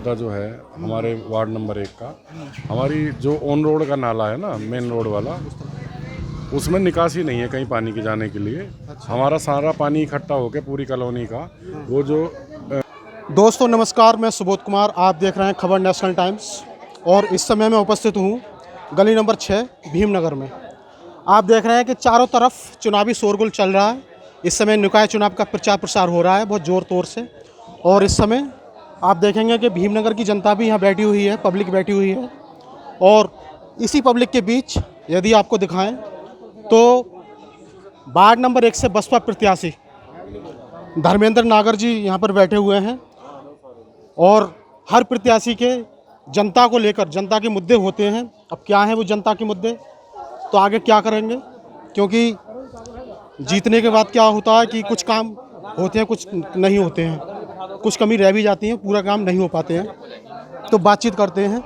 मुद्दा जो है हमारे वार्ड नंबर 1 का, हमारी जो ऑन रोड का नाला है ना, मेन रोड वाला, उसमें निकासी नहीं है कहीं पानी के जाने के लिए। हमारा सारा पानी इकट्ठा होकर पूरी कॉलोनी का वो जो दोस्तों नमस्कार, मैं सुबोध कुमार, आप देख रहे हैं खबर नेशनल टाइम्स और इस समय मैं उपस्थित हूँ गली नंबर 6 भीमनगर में। आप देख रहे हैं कि चारों तरफ चुनावी शोरगुल चल रहा है। इस समय निकाय चुनाव का प्रचार प्रसार हो रहा है बहुत ज़ोर तौर से, और इस समय आप देखेंगे कि भीमनगर की जनता भी यहाँ बैठी हुई है, पब्लिक बैठी हुई है। और इसी पब्लिक के बीच यदि आपको दिखाएं तो वार्ड नंबर 1 से बसपा प्रत्याशी धर्मेंद्र नागर जी यहाँ पर बैठे हुए हैं, और हर प्रत्याशी के जनता को लेकर, जनता के मुद्दे होते हैं। अब क्या है वो जनता के मुद्दे, तो आगे क्या करेंगे, क्योंकि जीतने के बाद क्या होता है कि कुछ काम होते हैं, कुछ नहीं होते हैं, कुछ कमी रह भी जाती है, पूरा काम नहीं हो पाते हैं। तो बातचीत करते हैं।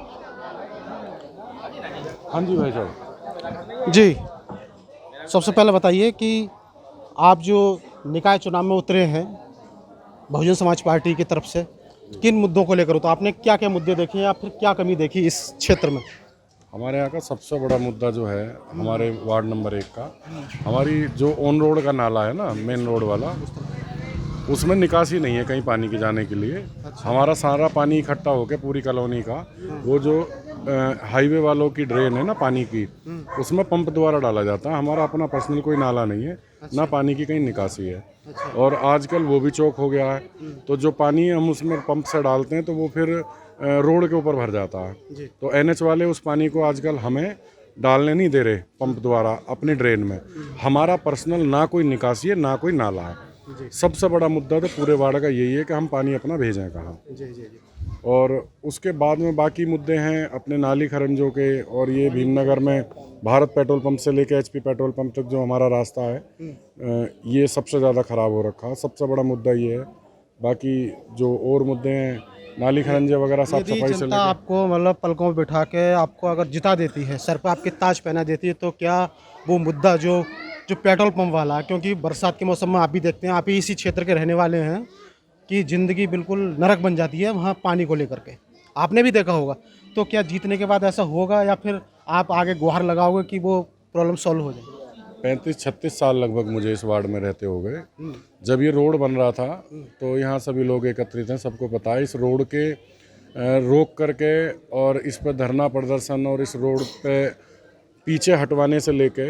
हाँ जी भाई साहब जी, सबसे पहले बताइए कि आप जो निकाय चुनाव में उतरे हैं बहुजन समाज पार्टी की तरफ से, किन मुद्दों को लेकर, तो आपने क्या क्या मुद्दे देखे या फिर क्या कमी देखी इस क्षेत्र में? हमारे यहाँ का सबसे बड़ा मुद्दा जो है हमारे वार्ड नंबर 1 का, हमारी जो ऑन रोड का नाला है ना, मेन रोड वाला, उसमें निकासी नहीं है कहीं पानी के जाने के लिए। हमारा सारा पानी इकट्ठा होकर पूरी कॉलोनी का वो जो हाईवे वालों की ड्रेन है ना पानी की, उसमें पंप द्वारा डाला जाता है। हमारा अपना पर्सनल कोई नाला नहीं है, ना पानी की कहीं निकासी है। और आजकल वो भी चौक हो गया है, तो जो पानी हम उसमें पंप से डालते हैं तो वो फिर रोड के ऊपर भर जाता है। तो एनएच वाले उस पानी को आजकल हमें डालने नहीं दे रहे पंप द्वारा अपनी ड्रेन में। हमारा पर्सनल ना कोई निकासी है ना कोई नाला है। सबसे बड़ा मुद्दा तो पूरे वार्ड का यही है कि हम पानी अपना भेजें कहाँ। और उसके बाद में बाकी मुद्दे हैं अपने नाली खरंजों के, और ये भीमनगर में भारत पेट्रोल पंप से लेकर एचपी पेट्रोल पंप तक जो हमारा रास्ता है, ये सबसे ज़्यादा ख़राब हो रखा है। सबसे बड़ा मुद्दा ये है। बाकी जो और मुद्दे हैं, नाली खरंजे वगैरह साफ सफाई से लेकर, आपको मतलब पलकों में बिठा के आपको अगर जिता देती है, सर पे आपके ताज पहना देती है, तो क्या वो मुद्दा जो पेट्रोल पंप वाला है, क्योंकि बरसात के मौसम में आप भी देखते हैं, आप ही इसी क्षेत्र के रहने वाले हैं, कि ज़िंदगी बिल्कुल नरक बन जाती है वहाँ पानी को लेकर के, आपने भी देखा होगा। तो क्या जीतने के बाद ऐसा होगा, या फिर आप आगे गुहार लगाओगे कि वो प्रॉब्लम सॉल्व हो जाए? 35-36 साल लगभग मुझे इस वार्ड में रहते हो गए। जब ये रोड बन रहा था तो यहाँ सभी लोग एकत्रित हैं, सबको पता है। इस रोड के रोक करके और इस पर धरना प्रदर्शन और इस रोड पे पीछे हटवाने से लेके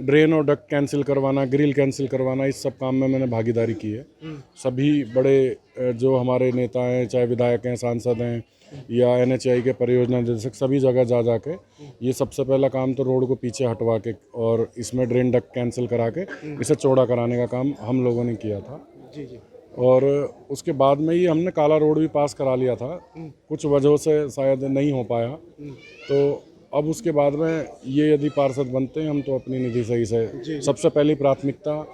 ड्रेन और डक कैंसिल करवाना, ग्रिल कैंसिल करवाना, इस सब काम में मैंने भागीदारी की है। सभी बड़े जो हमारे नेता हैं, चाहे विधायक हैं, सांसद हैं या एनएचआई के परियोजना निदेशक, सभी जगह जा जाके ये सबसे पहला काम तो रोड को पीछे हटवा के और इसमें ड्रेन डक कैंसिल करा के इसे चौड़ा कराने का काम हम लोगों ने किया था। और उसके बाद में ही हमने काला रोड भी पास करा लिया था, कुछ वजहों से शायद नहीं हो पाया। तो अब उसके बाद में ये यदि पार्षद बनते हैं हम, तो अपनी निधि से सबसे पहली प्राथमिकता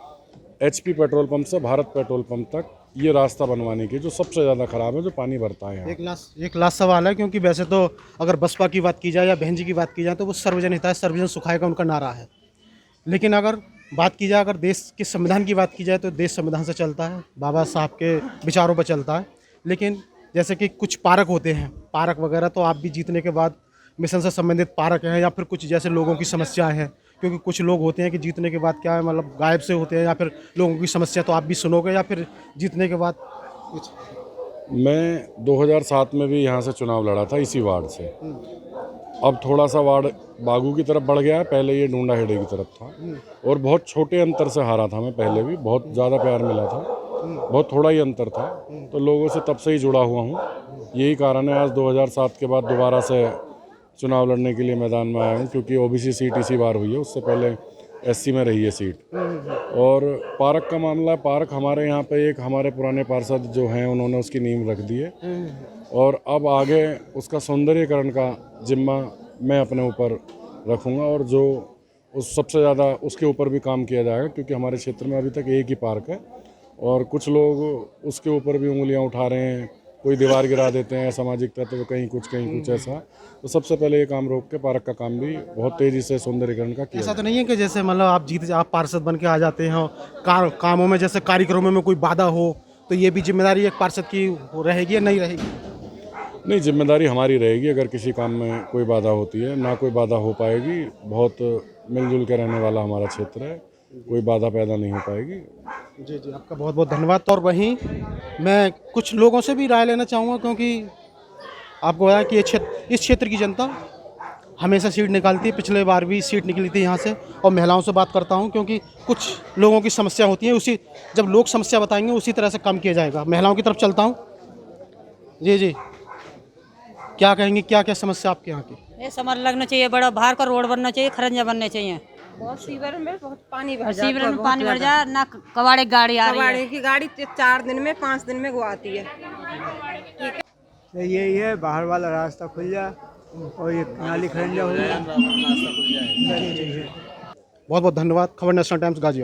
एचपी पेट्रोल पंप से भारत पेट्रोल पंप तक ये रास्ता बनवाने की, जो सबसे ज़्यादा ख़राब है, जो पानी भरता है यहाँ। एक लास्ट सवाल है, क्योंकि वैसे तो अगर बसपा की बात की जाए या बहन जी की बात की जाए तो वो सर्वजन हिताय सर्वजन सुखाय का उनका नारा है। लेकिन अगर बात की जाए, अगर देश के संविधान की बात की जाए, तो देश संविधान से चलता है, बाबा साहब के विचारों पर चलता है। लेकिन जैसे कि कुछ पार्क होते हैं, पार्क वगैरह, तो आप भी जीतने के बाद मिशन से संबंधित पार्क हैं, या फिर कुछ जैसे लोगों की समस्याएं हैं, क्योंकि कुछ लोग होते हैं कि जीतने के बाद क्या है, मतलब गायब से होते हैं, या फिर लोगों की समस्या तो आप भी सुनोगे, या फिर जीतने के बाद कुछ? मैं 2007 में भी यहाँ से चुनाव लड़ा था इसी वार्ड से। अब थोड़ा सा वार्ड बागू की तरफ बढ़ गया है, पहले ये डूंडा हेड़े की तरफ था, और बहुत छोटे अंतर से हारा था मैं। पहले भी बहुत ज़्यादा प्यार मिला था, बहुत थोड़ा ही अंतर था, तो लोगों से तब से ही जुड़ा हुआ हूँ। यही कारण है आज 2007 के बाद दोबारा से चुनाव लड़ने के लिए मैदान में आया हूँ, क्योंकि ओबीसी सीट इसी बार हुई है, उससे पहले एससी में रही है सीट। और पार्क का मामला, पार्क हमारे यहाँ पे एक हमारे पुराने पार्षद जो हैं उन्होंने उसकी नींव रख दी है, और अब आगे उसका सौंदर्यीकरण का जिम्मा मैं अपने ऊपर रखूँगा, और जो उस सबसे ज़्यादा उसके ऊपर भी काम किया जाएगा, क्योंकि हमारे क्षेत्र में अभी तक एक ही पार्क है, और कुछ लोग उसके ऊपर भी उंगलियाँ उठा रहे हैं, कोई दीवार गिरा देते हैं, सामाजिक तत्व कहीं कुछ ऐसा। तो सबसे पहले ये काम रोक के पार्क का काम भी बहुत तेज़ी से सौंदर्यीकरण का किया। ऐसा तो नहीं है कि जैसे मतलब आप पार्षद बन के आ जाते हैं, कामों में जैसे कार्यक्रमों में कोई बाधा हो, तो ये भी जिम्मेदारी एक पार्षद की रहेगी या नहीं रहेगी? नहीं, जिम्मेदारी हमारी रहेगी। अगर किसी काम में कोई बाधा होती है, ना कोई बाधा हो पाएगी। बहुत मिलजुल के रहने वाला हमारा क्षेत्र है, कोई बाधा पैदा नहीं हो पाएगी। जी जी, आपका बहुत बहुत धन्यवाद। और वहीं मैं कुछ लोगों से भी राय लेना चाहूँगा, क्योंकि आपको पता है कि इस क्षेत्र की जनता हमेशा सीट निकालती है। पिछले बार भी सीट निकली थी यहाँ से। और महिलाओं से बात करता हूँ, क्योंकि कुछ लोगों की समस्या होती है, उसी जब लोग समस्या बताएंगे उसी तरह से काम किया जाएगा। महिलाओं की तरफ चलता हूँ। जी जी, क्या कहेंगे, क्या क्या समस्या आपके यहाँ की? ये समर लगना चाहिए, बड़ा बाहर का रोड बनना चाहिए, खरंजा बनने चाहिए। बहुत सीवर में बहुत पानी भर जाता है, सीवर में बहुत पानी भर ज्यादा। जाए ना, कबाड़े गाड़ी आ रही है। कबाड़े की गाड़ी 4 दिन में 5 दिन में वो आती है। यही है, बाहर वाला रास्ता खुल जाए और ये नाली खरंजा हो जाए। बहुत बहुत धन्यवाद। खबर नेशनल टाइम्स गाजियाबाद।